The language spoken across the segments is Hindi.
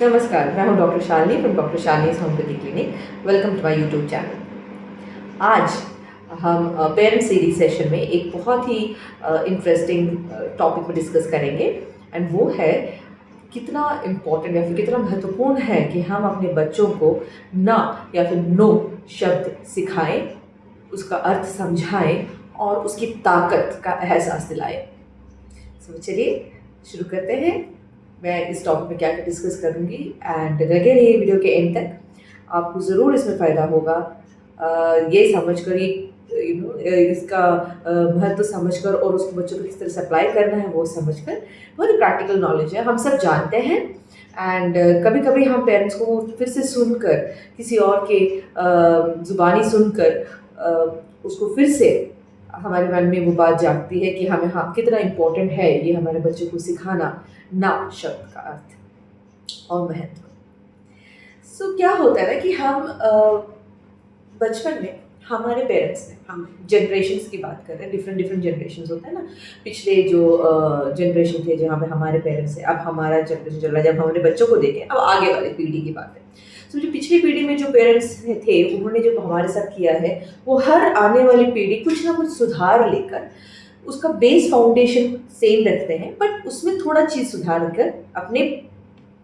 नमस्कार, मैं हूँ doctor Shalini from doctor Shalini's homoeopathy clinic. Welcome to my YouTube channel. आज हम पेरेंट सीरीज सेशन में एक बहुत ही इंटरेस्टिंग टॉपिक पर डिस्कस करेंगे एंड वो है कितना इम्पोर्टेंट या फिर कितना महत्वपूर्ण है कि हम अपने बच्चों को ना या फिर नो शब्द सिखाएं, उसका अर्थ समझाएं और उसकी ताकत का एहसास दिलाएं। तो चलिए शुरू करते हैं। मैं इस टॉपिक में क्या क्या डिस्कस करूँगी एंड लगे रहिए वीडियो के एंड तक, आपको ज़रूर इसमें फ़ायदा होगा। ये समझकर इसका महत्व समझकर और उसको बच्चों को किस तरह से अप्लाई करना है वो समझकर, बहुत ही प्रैक्टिकल नॉलेज है, हम सब जानते हैं। एंड कभी कभी हम पेरेंट्स को फिर से सुनकर, किसी और के ज़ुबानी सुनकर उसको फिर से हमारे मन में वो बात जागती है कि हमें हाँ कितना इम्पोर्टेंट है ये हमारे बच्चों को सिखाना, ना शब्द का अर्थ और महत्व। सो क्या होता है ना कि हम बचपन में हमारे पेरेंट्स ने, हम जनरेशन्स की बात कर रहे हैं, डिफरेंट डिफरेंट जनरेशन्स होता है ना। पिछले जो जनरेशन थे जहाँ पे हमारे पेरेंट्स थे, अब हमारा जनरेशन चल रहा है जब हमारे बच्चों को देखें, अब आगे वाली पीढ़ी की बात है। सो जो पिछली पीढ़ी में जो पेरेंट्स थे उन्होंने जो हमारे साथ किया है, वो हर आने वाली पीढ़ी कुछ ना कुछ सुधार लेकर उसका बेस फाउंडेशन सेम रखते हैं, बट उसमें थोड़ा चीज़ सुधार कर अपने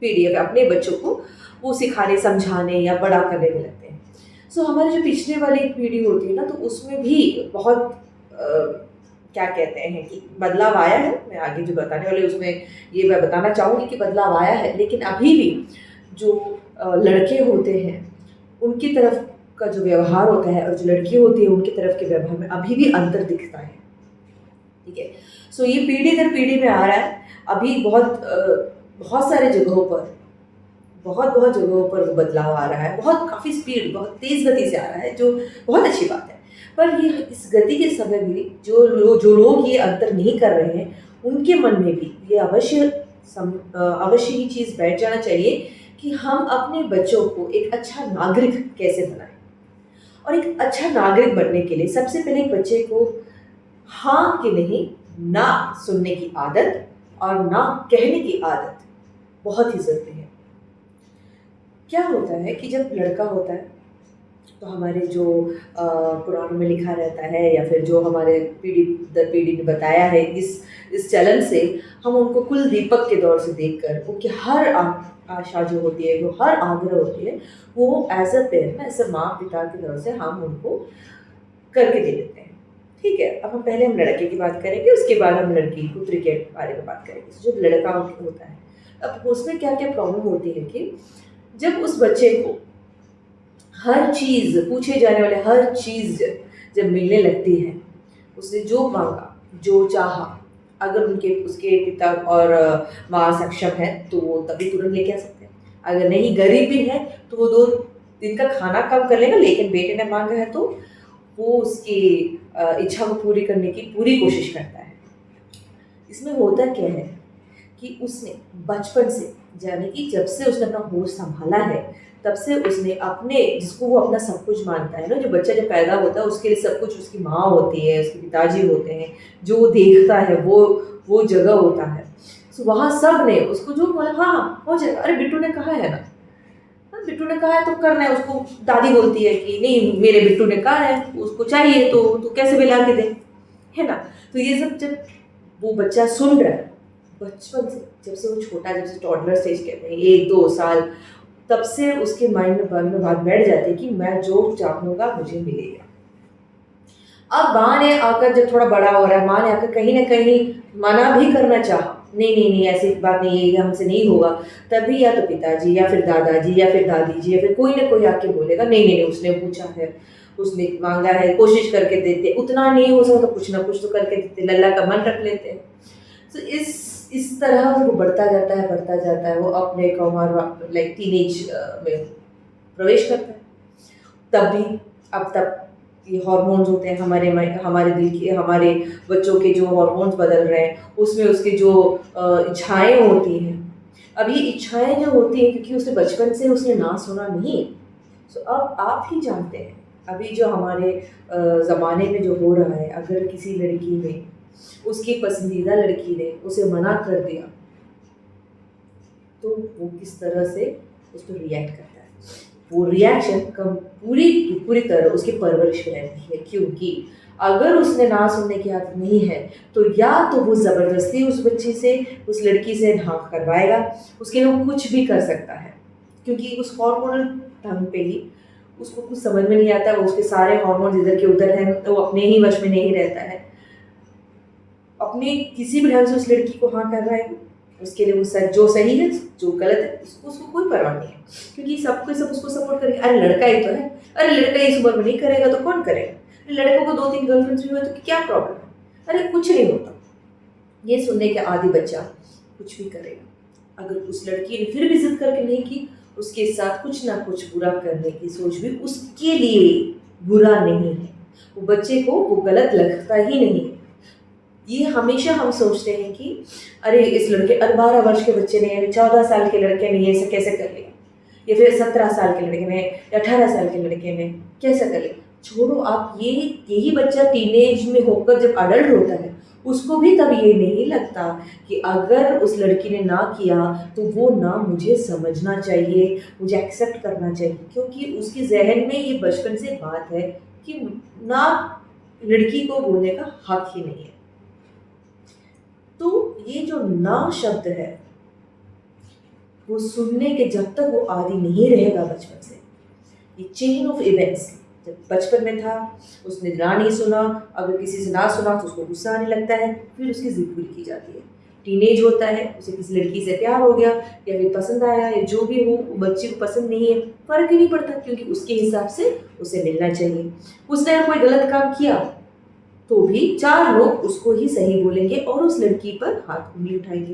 पीढ़ी अपने बच्चों को वो सिखाने, समझाने या बड़ा करने में लगते हैं। सो हमारी जो पिछले वाली पीढ़ी होती है ना, तो उसमें भी बहुत क्या कहते हैं कि बदलाव आया है। मैं आगे जो बताने वाली उसमें ये मैं बताना चाहूँगी कि बदलाव आया है, लेकिन अभी भी जो लड़के होते हैं उनकी तरफ का जो व्यवहार होता है और जो लड़की होती है उनकी तरफ के व्यवहार में अभी भी अंतर दिखता है। ठीक है। सो ये पीढ़ी दर पीढ़ी में आ रहा है। अभी बहुत सारे जगहों पर, बहुत जगहों पर वो बदलाव आ रहा है, बहुत काफ़ी स्पीड, बहुत तेज़ गति से आ रहा है, जो बहुत अच्छी बात है। पर ये इस गति के समय भी जो लोग ये अंतर नहीं कर रहे हैं, उनके मन में भी ये अवश्य ही चीज़ बैठ जाना चाहिए कि हम अपने बच्चों को एक अच्छा नागरिक कैसे बनाएं। और एक अच्छा नागरिक बनने के लिए सबसे पहले एक बच्चे को हाँ कि नहीं, ना सुनने की आदत और ना कहने की आदत बहुत ही ज़रूरी है। क्या होता है कि जब लड़का होता है तो हमारे जो पुराणों में लिखा रहता है या फिर जो हमारे पीढ़ी दर पीढ़ी ने बताया है, इस चलन से हम उनको कुल दीपक के दौर से देखकर उनकी हर आशा जो होती है, वो हर आग्रह होती है, वो as a parent, as a माँ पिता के दौर से हम उनको करके दे देते हैं। ठीक है। अब हम पहले लड़के की बात करेंगे, उसके बाद हम लड़की पुत्री के बारे में बात करेंगे। जब लड़का होता है, अब उसमें क्या क्या प्रॉब्लम होती है कि जब उस बच्चे को हर चीज़, पूछे जाने वाले हर चीज़ जब मिलने लगती है, उसने जो मांगा, जो चाहा, अगर उसके पिता और माँ सक्षम है तो वो तभी तुरंत लेके आ सकते हैं। अगर नहीं, गरीब भी है, तो वो 2 दिन का खाना कम कर लेगा, लेकिन बेटे ने मांगा है तो वो उसकी इच्छा को पूरी करने की पूरी कोशिश करता है। इसमें होता क्या है कि उसने बचपन से, यानी कि जब से उसने अपना होश संभाला है, तब से उसने अपने, जिसको वो अपना सब कुछ मानता है ना, जो बच्चा जब पैदा होता है उसके लिए सब कुछ उसकी माँ होती है, उसके पिताजी होते हैं, जो वो देखता है वो जगह होता है। सो वहाँ सब ने उसको जो बोला, हाँ हाँ हो जाएगा, अरे बिट्टू ने कहा है ना, हाँ बिट्टू ने कहा है तो करना है। उसको दादी बोलती है कि नहीं, मेरे बिट्टू ने कहा है, उसको चाहिए तो कैसे भी ला के दे, है ना। तो ये सब जब वो बच्चा सुन रहा है बचपन से, जब से वो छोटा, जब से टॉडलर स्टेज कहते हैं 1-2 साल, तब से उसके माइंड में मन में बात बैठ जाती है कि मैं जो चाहूँगा मुझे मिलेगा। अब माँ ने आकर जब थोड़ा बड़ा हो रहा है, माँ ने आकर कहीं ना कहीं मना भी करना चाहा, नहीं नहीं नहीं ऐसी बात नहीं है, ये हमसे नहीं होगा, तभी या तो पिताजी या फिर दादाजी या फिर दादी जी या फिर कोई ना कोई आके बोलेगा, नहीं नहीं नहीं उसने पूछा है, उसने मांगा है, कोशिश करके देते, उतना नहीं हो सकता तो कुछ ना कुछ तो करके देते, लल्ला का मन रख लेते हैं। तो इस तरह वो बढ़ता जाता है, वो अपने एक उम्र लाइक टीनेज में प्रवेश करता है। तब भी, अब तब ये हार्मोन्स होते हैं हमारे दिल के, हमारे बच्चों के जो हार्मोन्स बदल रहे हैं, उसमें उसकी जो इच्छाएं होती हैं, अब ये इच्छाएं जो होती हैं क्योंकि उसने बचपन से उसने ना सुना नहीं। सो अब आप ही जानते हैं, अभी जो हमारे ज़माने में जो हो रहा है, अगर किसी लड़की ने, उसकी पसंदीदा लड़की ने उसे मना कर दिया, तो वो किस तरह से उस पर रिएक्ट करता है। वो रिएक्शन कम पूरी की पूरी तरह उसकी परवरिश में रहती है, क्योंकि अगर उसने ना सुनने की आदत नहीं है तो या तो वो ज़बरदस्ती उस बच्ची से, उस लड़की से ना करवाएगा, उसके लिए वो कुछ भी कर सकता है, क्योंकि उस हार्मोनल ढंग पे ही उसको कुछ समझ में नहीं आता, वो उसके सारे हार्मोन इधर के उधर हैं, तो वो अपने ही वश में नहीं रहता है, अपने किसी भी ढंग से उस लड़की को हाँ करवाएगा। उसके लिए वो सच जो सही है जो गलत है उसको कोई परवाह नहीं है, क्योंकि सबको सब उसको सपोर्ट करेंगे। अरे लड़का ही तो है, अरे लड़का इस उम्र में नहीं करेगा तो कौन करेगा, अरे लड़कों को 2-3 गर्लफ्रेंड्स भी हुए तो क्या प्रॉब्लम है, अरे कुछ नहीं होता। ये सुनने के आदि बच्चा कुछ भी करेगा। अगर उस लड़की ने फिर भी जिद करके नहीं की, उसके साथ कुछ ना कुछ बुरा करने की सोच भी उसके लिए बुरा नहीं है, वो बच्चे को वो गलत लगता ही नहीं है। ये हमेशा हम सोचते हैं कि अरे इस लड़के 12 वर्ष के बच्चे ने, 14 साल के लड़के ने ये कैसे कर लिया, या फिर 17 साल के लड़के ने या 18 साल के लड़के ने कैसे कर लिया। छोड़ो आप, यही बच्चा टीनेज में होकर जब अडल्ट होता है उसको भी तब ये नहीं लगता कि अगर उस लड़की ने ना किया तो वो ना मुझे समझना चाहिए, मुझे एक्सेप्ट करना चाहिए, क्योंकि उसके जहन में ये बचपन से बात है कि ना लड़की को बोलने का हक ही नहीं है। तो ये जो ना शब्द है वो सुनने के जब तक वो आदि नहीं रहेगा बचपन से, ये चेन ऑफ इवेंट्स, जब बचपन में था उसने ना नहीं सुना, अगर किसी से ना सुना तो उसको गुस्सा आने लगता है, फिर उसकी जिद पूरी की जाती है। टीनेज होता है, उसे किसी लड़की से प्यार हो गया या फिर पसंद आया या जो भी हो, बच्चे को पसंद नहीं है, फर्क ही नहीं पड़ता, क्योंकि उसके हिसाब से उसे मिलना चाहिए। उसने कोई गलत काम किया तो भी 4 लोग उसको ही सही बोलेंगे और उस लड़की पर हाथ उंगली उठाएंगे,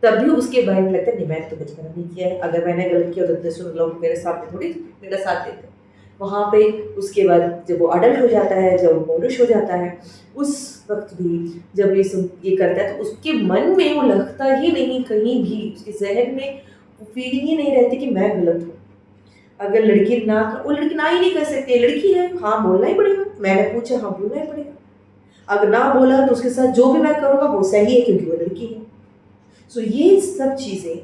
तब भी उसके बारे में लगता है नहीं मैंने तो कुछ गलत नहीं किया है, अगर मैंने गलत किया तो 10 लोग मेरे सामने थोड़ी मेरा साथ देते। वहाँ पे उसके बाद जब वो अडल्ट हो जाता है, जब वो पौरुष हो जाता है, उस वक्त भी जब ये करता है तो उसके मन में वो लगता ही नहीं, कहीं भी उसके जहन में वो फीलिंग ही नहीं रहती कि मैं गलत हूँ। अगर लड़की ना, वो लड़की ना ही नहीं कर सकती, लड़की है हाँ बोलना ही पड़ेगा, मैंने पूछा हाँ बोलना ही पड़ेगा, अगर ना बोला तो उसके साथ जो भी मैं करूँगा वो सही है क्योंकि वो लड़की है। सो ये सब चीज़ें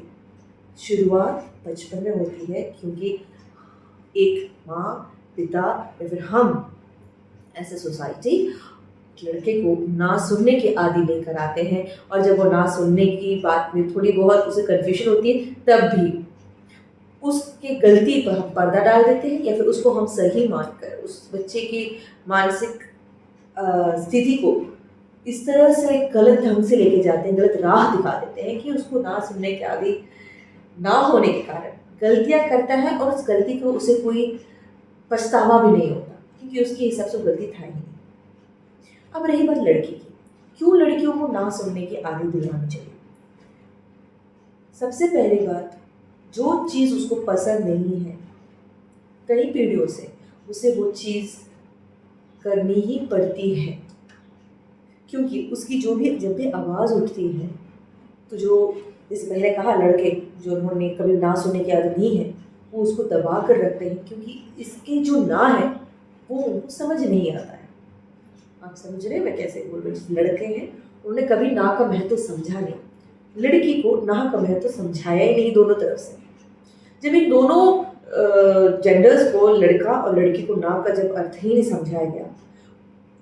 शुरुआत बचपन में होती है, क्योंकि एक माँ पिता या फिर हम ऐसे सोसाइटी लड़के को ना सुनने की आदि लेकर आते हैं, और जब वो ना सुनने की बात में थोड़ी बहुत उसे कन्फ्यूजन होती है तब भी उसके गलती पर हम पर्दा डाल देते हैं, या फिर उसको हम सही मानकर उस बच्चे की मानसिक स्थिति को इस तरह से गलत ढंग से लेके जाते हैं, गलत राह दिखा देते हैं कि उसको ना सुनने के आदि ना होने के कारण गलतियां करता है, और उस गलती को उसे कोई पछतावा भी नहीं होता, क्योंकि उसके हिसाब से गलती था ही नहीं। अब रही बात लड़की की, क्यों लड़कियों को ना सुनने की आदत दिलानी चाहिए। सबसे पहली बात, जो चीज़ उसको पसंद नहीं है कई पीढ़ियों से उसे वो चीज़ करनी ही पड़ती है, क्योंकि उसकी जो भी जब भी आवाज़ उठती है तो जो जैसे मैंने कहा लड़के जो उन्होंने कभी ना सुनने की आदत नहीं है वो उसको दबा कर रखते हैं, क्योंकि इसके जो ना है वो उनको समझ नहीं आता है। आप समझ रहे हैं मैं कैसे बोल रही हूँ। लड़के हैं उन्होंने कभी ना का महत्व समझा नहीं, लड़की को ना का महत्व समझाया ही नहीं दोनों तरफ से। जब इन दोनों जेंडर्स को, लड़का और लड़की को ना का जब अर्थ ही नहीं समझाया गया,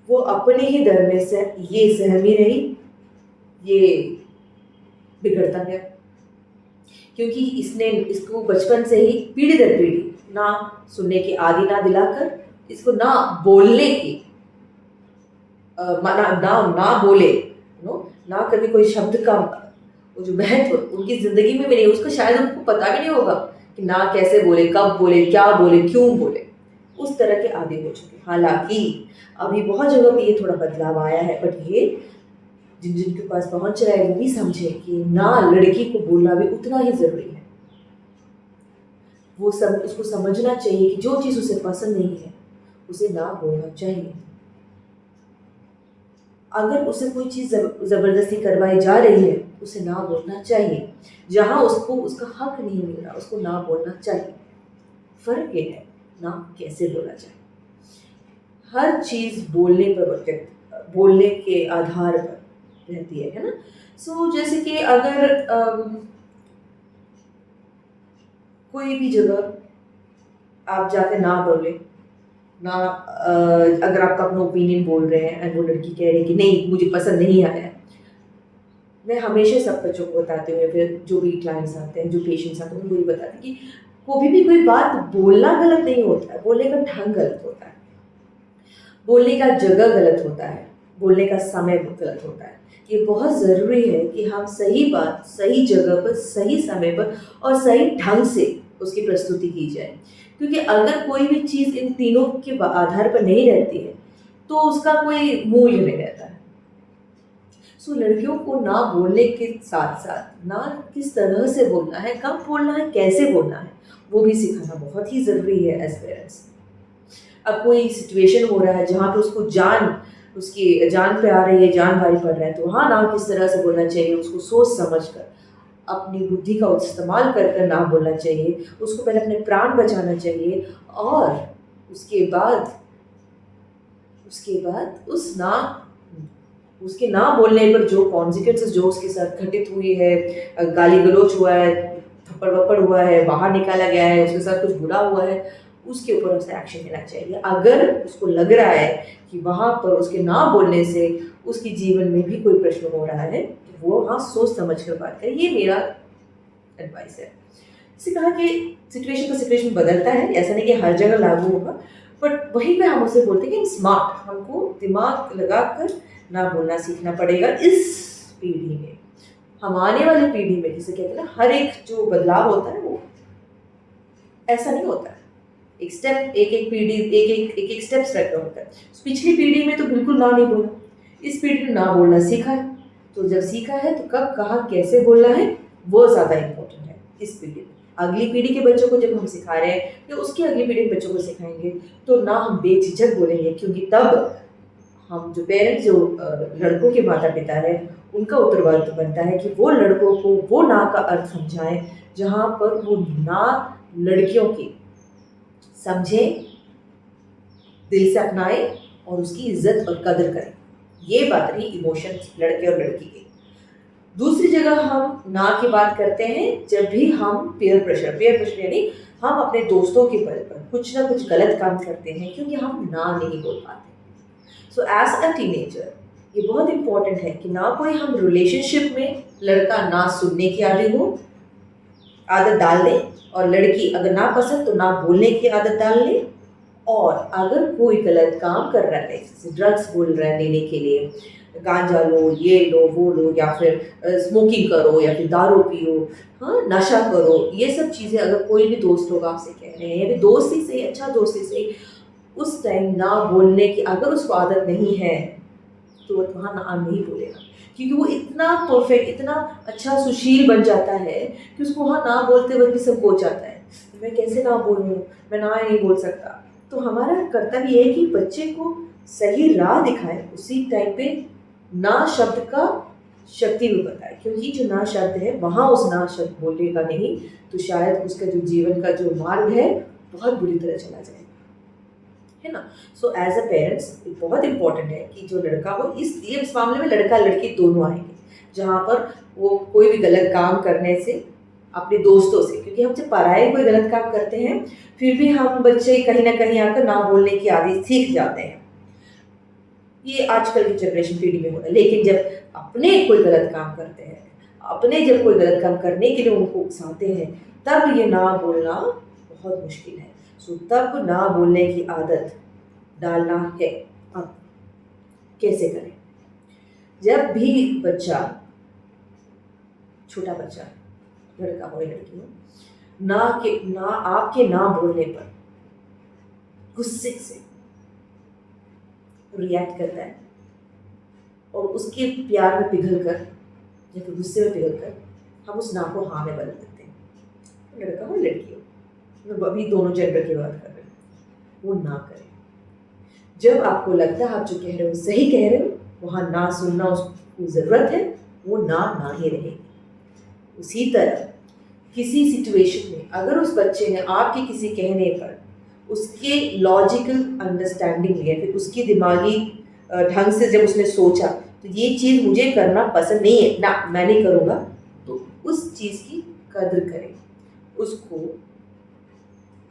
वो अपने ही दर में से ये सहमी रही, ये बिगड़ता गया, क्योंकि इसने इसको बचपन से ही पीढ़ी दर पीढ़ी ना सुनने की आदि ना दिलाकर इसको ना बोलने की ना बोले ना कभी कोई शब्द का वो जो महत्व उनकी जिंदगी में भी नहीं, उसका शायद उनको पता भी नहीं होगा कि ना कैसे बोले, कब बोले, क्या बोले, क्यों बोले, उस तरह के आदि हो चुके। हालांकि अभी बहुत जगह पे ये थोड़ा बदलाव आया है, बट ये जिनके पास पहुंच रहा है वो भी समझे कि ना लड़की को बोलना भी उतना ही जरूरी है। वो सब उसको समझना चाहिए कि जो चीज़ उसे पसंद नहीं है उसे ना बोलना चाहिए। अगर उसे कोई चीज़ ज़बरदस्ती करवाई जा रही है उसे ना बोलना चाहिए, जहाँ उसको उसका हक नहीं मिल रहा उसको ना बोलना चाहिए। फ़र्क ये है ना कैसे बोला जाए। हर चीज़ बोलने पर, बोलने के आधार पर रहती है ना। सो जैसे कि अगर कोई भी जगह आप जाकर ना बोले ना, अगर आपका अपना ओपिनियन बोल रहे हैं एंड वो लड़की कह रही है कि नहीं मुझे पसंद नहीं आया, मैं हमेशा सब बच्चों को बताती हूँ या फिर जो भी क्लाइंट्स आते हैं, जो पेशेंट्स आते हैं, उनको ये बताती हूँ कि कभी भी कोई बात बोलना गलत नहीं होता है, बोलने का ढंग गलत होता है, बोलने का जगह गलत होता है, बोलने का समय गलत होता है। ये बहुत ज़रूरी है कि हम सही बात सही जगह पर सही समय पर और सही ढंग से उसकी प्रस्तुति की जाए, क्योंकि अगर कोई भी चीज़ इन तीनों के आधार पर नहीं रहती है तो उसका कोई मूल्य नहीं रहता है। सो लड़कियों को ना बोलने के साथ साथ ना किस तरह से बोलना है, कब बोलना है, कैसे बोलना है, वो भी सिखाना बहुत ही ज़रूरी है एज पेरेंट्स। अब कोई सिचुएशन हो रहा है जहाँ पे उसकी जान पे आ रही है, जान भारी पड़ रहा है, तो हाँ ना किस तरह से बोलना चाहिए, उसको सोच समझ कर अपनी बुद्धि का इस्तेमाल कर कर ना बोलना चाहिए, उसको पहले अपने प्राण बचाना चाहिए और उसके बाद उसके ना बोलने पर जो कॉन्सिक्वेंसेस जो उसके साथ घटित हुई है, गाली गलौज हुआ है, थप्पड़ वप्पड़ हुआ है, बाहर निकाला गया है, उसके साथ कुछ बुरा हुआ है, उसके ऊपर उसे एक्शन लेना चाहिए। अगर उसको लग रहा है कि वहाँ पर उसके ना बोलने से उसके जीवन में भी कोई प्रश्न हो रहा है, तो वो हाँ सोच समझ कर बात करे, ये मेरा एडवाइस है। इसे कहा कि सिचुएशन तो सिचुएशन बदलता है, ऐसा नहीं कि हर जगह लागू होगा, बट वहीं पे हम उसे बोलते हैं कि स्मार्ट, हमको दिमाग लगाकर ना बोलना सीखना पड़ेगा इस पीढ़ी में। हम आने वाली पीढ़ी में जिसे कहते हैं ना, हर एक जो बदलाव होता है वो ऐसा नहीं होता है, एक स्टेप एक पीढ़ी एक स्टेप्स रखा होता है। पिछली पीढ़ी में तो बिल्कुल ना नहीं बोला, इस पीढ़ी ने ना बोलना सीखा है, तो जब सीखा है तो कब कहाँ कैसे बोलना है वो ज़्यादा इम्पोर्टेंट है इस पीढ़ी में। अगली पीढ़ी के बच्चों को जब हम सिखा रहे हैं या उसकी अगली पीढ़ी के बच्चों को सिखाएंगे तो ना हम बेझिझक बोलेंगे, क्योंकि तब हम जो पेरेंट्स जो लड़कों के माता पिता है उनका उत्तरदायित्व बनता है कि वो लड़कों को वो ना का अर्थ समझाएं, जहाँ पर वो ना लड़कियों की समझे, दिल से अपनाए और उसकी इज्जत और कदर करें। ये बात रही इमोशंस लड़के और लड़की की। दूसरी जगह हम ना की बात करते हैं जब भी हम पेयर प्रेशर यानी हम अपने दोस्तों के बल पर कुछ ना कुछ गलत काम करते हैं क्योंकि हम ना नहीं बोल पाते। सो एज अ टीनेजर ये बहुत इंपॉर्टेंट है कि ना कोई हम रिलेशनशिप में लड़का ना सुनने की आदत डाल ले, और लड़की अगर ना पसंद तो ना बोलने की आदत डाल ले। और अगर कोई गलत काम कर रहा है, जैसे ड्रग्स बोल रहा है लेने के लिए, गांजा लो, ये लो, वो लो, या फिर स्मोकिंग करो, या फिर दारू पियो, हाँ नशा करो, ये सब चीज़ें अगर कोई भी दोस्त लोग आपसे कह रहे हैं या फिर दोस्त ही सही, अच्छा दोस्त ही सही, उस टाइम ना बोलने की अगर उसको आदत नहीं है तो वहाँ ना नहीं बोलेगा, क्योंकि वो इतना परफेक्ट, इतना अच्छा सुशील बन जाता है कि उसको वहाँ ना बोलते वक्त भी संकोच आता है, मैं कैसे ना बोलूँ, मैं ना नहीं बोल सकता। तो हमारा कर्तव्य ये है कि बच्चे को सही राह दिखाए, उसी टाइम पे ना शब्द का शक्ति भी बताए, क्योंकि जो ना शब्द है वहाँ उस ना शब्द बोलेगा नहीं तो शायद उसका जो जीवन का जो मार्ग है बहुत बुरी तरह चला जाए, है ना। सो एज अ पेरेंट्स बहुत इंपॉर्टेंट है कि जो लड़का हो, इस मामले में लड़का लड़की दोनों आएंगे, जहाँ पर वो कोई भी गलत काम करने से अपने दोस्तों से, क्योंकि हम जब पराये कोई गलत काम करते हैं फिर भी हम बच्चे कहीं ना कहीं आकर ना बोलने की आदत सीख जाते हैं, ये आजकल की जनरेशन पीढ़ी में हो रहा है। लेकिन जब अपने कोई गलत काम करते हैं, अपने जब कोई गलत काम करने के लिए उनको उकसाते हैं, तब ये ना बोलना बहुत मुश्किल है। सो तब ना बोलने की आदत डालना है। अब कैसे करें? जब भी बच्चा, छोटा बच्चा, लड़का हो या लड़की हो, ना आपके ना बोलने पर गुस्से से रिएक्ट करता है और उसके प्यार में पिघल कर या फिर गुस्से में पिघल कर हम उस ना को हाँ में बदल देते हैं, लड़का हो लड़की हो, मैं अभी दोनों जेंडर की बात कर रहे हैं, वो ना करें। जब आपको लगता है आप जो कह रहे हो सही कह रहे हो, वहाँ ना सुनना उसको ज़रूरत है, वो ना ही रहेगी। उसी तरह किसी सिचुएशन में अगर उस बच्चे ने आपके किसी कहने पर उसके लॉजिकल अंडरस्टैंडिंग में या फिर उसकी दिमागी ढंग से जब उसने सोचा तो ये चीज़ मुझे करना पसंद नहीं है ना, मैं नहीं करूँगा, तो उस चीज़ की कदर करें, उसको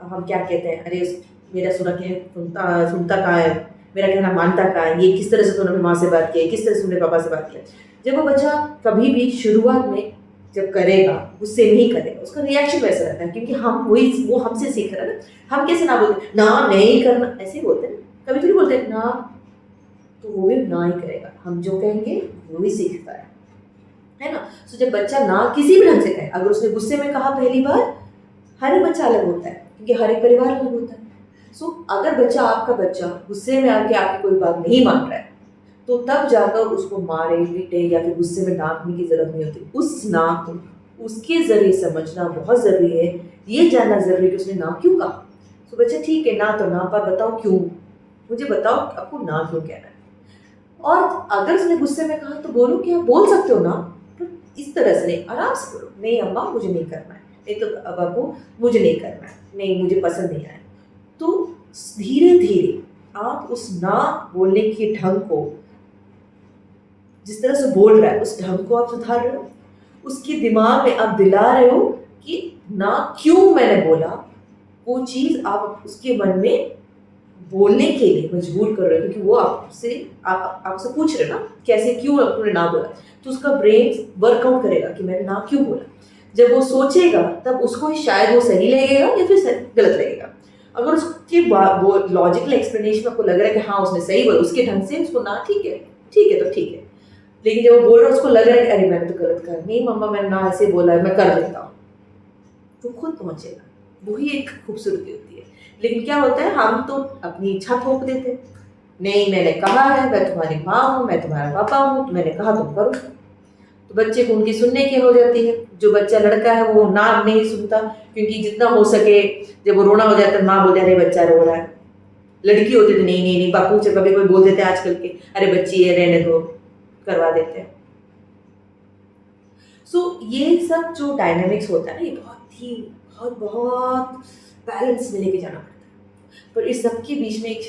हम क्या कहते हैं, अरे मेरा सुनता सुनता कहाँ है, मेरा कहना मानता कहाँ है, ये किस तरह से तूने अपनी माँ से बात की, किस तरह से तुमने पापा से बात किया। जब वो बच्चा कभी भी शुरुआत में जब करेगा गुस्से में ही करेगा, उसका रिएक्शन वैसा रहता है, क्योंकि हम वो हमसे सीख रहा है ना। हम कैसे ना बोलते ना नहीं करना, ऐसे ही बोलते हैं, कभी थोड़ी बोलते हैं ना, तो वो भी ना ही करेगा। हम जो कहेंगे वो ही सीखता है ना। सो जब बच्चा ना किसी भी ढंग से कहे, अगर उसने गुस्से में कहा पहली बार, हर एक बच्चा अलग होता है क्योंकि हर एक परिवार अलग होता है। सो अगर आपका बच्चा गुस्से में आके आपकी कोई बात नहीं मान रहा है, तो तब जाकर उसको मारे पीटे या फिर गुस्से में डांटने की जरूरत नहीं होती। उस ना को उसके जरिए समझना बहुत जरूरी है, ये जानना जरूरी है कि उसने ना क्यों कहा। तो बच्चा ठीक है ना, तो ना, पर बताओ क्यों, मुझे बताओ आपको ना क्यों कहना है। और अगर उसने गुस्से में कहा तो बोलो कि आप बोल सकते हो ना, पर इस तरह से नहीं, आराम से बोलो, नहीं अम्मा मुझे नहीं करना है, नहीं तो बाबू मुझे नहीं करना है, नहीं मुझे पसंद नहीं आया। तो धीरे धीरे आप उस ना बोलने के ढंग को, जिस तरह से बोल रहा है उस ढंग को आप सुधार रहे हो, उसके दिमाग में आप दिला रहे हो कि ना क्यों मैंने बोला, वो चीज़ आप उसके मन में बोलने के लिए मजबूर कर रहे हो, क्योंकि वो आपसे पूछ रहे ना कैसे क्यों आपने ना बोला। तो उसका ब्रेन वर्कआउट करेगा कि मैंने ना क्यों बोला। जब वो सोचेगा तब उसको शायद वो सही लगेगा या फिर गलत लगेगा। अगर उसके वो लॉजिकल एक्सप्लेनेशन आपको लग रहा है कि हाँ उसने सही बोला, उसके ढंग से उसको ना ठीक है तो ठीक है। लेकिन जब वो बोल रहा है उसको लग रहा है कि अरे मैंने तो गलत कहा, नहीं मम्मा मैंने ना ऐसे बोला है, मैं कर लेता हूँ, तो खुद पहुंचेगा। वही एक खूबसूरती होती है। लेकिन क्या होता है, हम तो अपनी इच्छा थोप देते हैं, नहीं मैंने कहा है, मैं तुम्हारी माँ हूँ, मैं तुम्हारा पापा हूँ, मैंने कहा तुम करो। तो बच्चे को उनकी सुनने की हो जाती है। जो बच्चा लड़का है वो ना नहीं सुनता, क्योंकि जितना हो सके जब वो रोना हो जाता है माँ बोलते अरे बच्चा रो रहा है। लड़की होती तो नहीं नहीं नहीं, बापू से कभी कोई बोल देते हैं आजकल के, अरे बच्ची है रहने दो, करवा देते हैं। सो ये सब जो डायनामिक्स होता है ना, ये बहुत बैलेंस में लेके जाना पड़ता है। पर इस सब के बीच में एक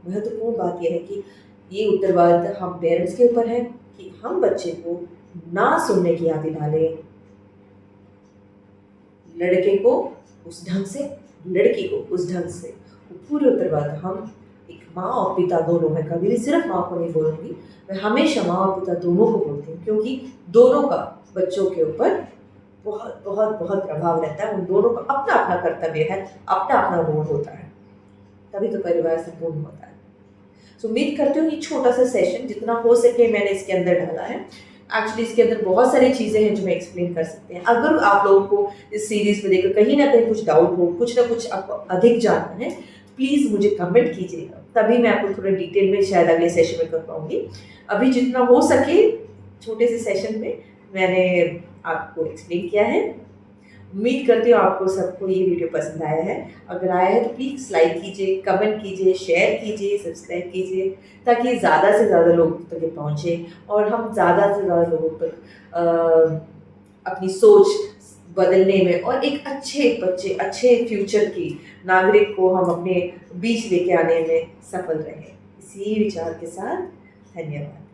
महत्वपूर्ण बात यह है कि ये उत्तरदायित्व हम पेरेंट्स के ऊपर है कि हम बच्चे को ना सुनने की आदत डालें, लड़के को उस ढंग से, लड़की को उस ढंग से। पूरे उत्तरदायित्व हम एक माँ और पिता दोनों में, कभी भी सिर्फ माँ को नहीं बोलूँगी, मैं हमेशा माँ और पिता दोनों को बोलती हूँ, क्योंकि दोनों का बच्चों के ऊपर बहुत बहुत बहुत प्रभाव रहता है। उन दोनों का अपना अपना कर्तव्य है, अपना अपना रोल होता है, तभी तो परिवार संपूर्ण होता है। सो उम्मीद करती हूँ ये छोटा सा सेशन जितना हो सके मैंने इसके अंदर डाला है। एक्चुअली इसके अंदर बहुत सारी चीज़ें हैं जो मैं एक्सप्लेन कर सकते हैं। अगर आप लोगों को इस सीरीज में देखकर कहीं ना कहीं कुछ डाउट हो, कुछ ना कुछ आपको अधिक जानना है, प्लीज़ मुझे कमेंट कीजिएगा, तभी मैं आपको थोड़ा डिटेल में शायद अगले सेशन में कर पाऊँगी। अभी जितना हो सके छोटे से सेशन में मैंने आपको एक्सप्लेन किया है। उम्मीद करती हूँ आपको सबको ये वीडियो पसंद आया है। अगर आया है तो प्लीज़ लाइक कीजिए, कमेंट कीजिए, शेयर कीजिए, सब्सक्राइब कीजिए, ताकि ज़्यादा से ज़्यादा लोगों तक ये पहुँचे और हम ज़्यादा से ज़्यादा लोगों तक अपनी सोच बदलने में और एक अच्छे फ्यूचर की नागरिक को हम अपने बीच लेके आने में सफल रहें। इसी विचार के साथ धन्यवाद।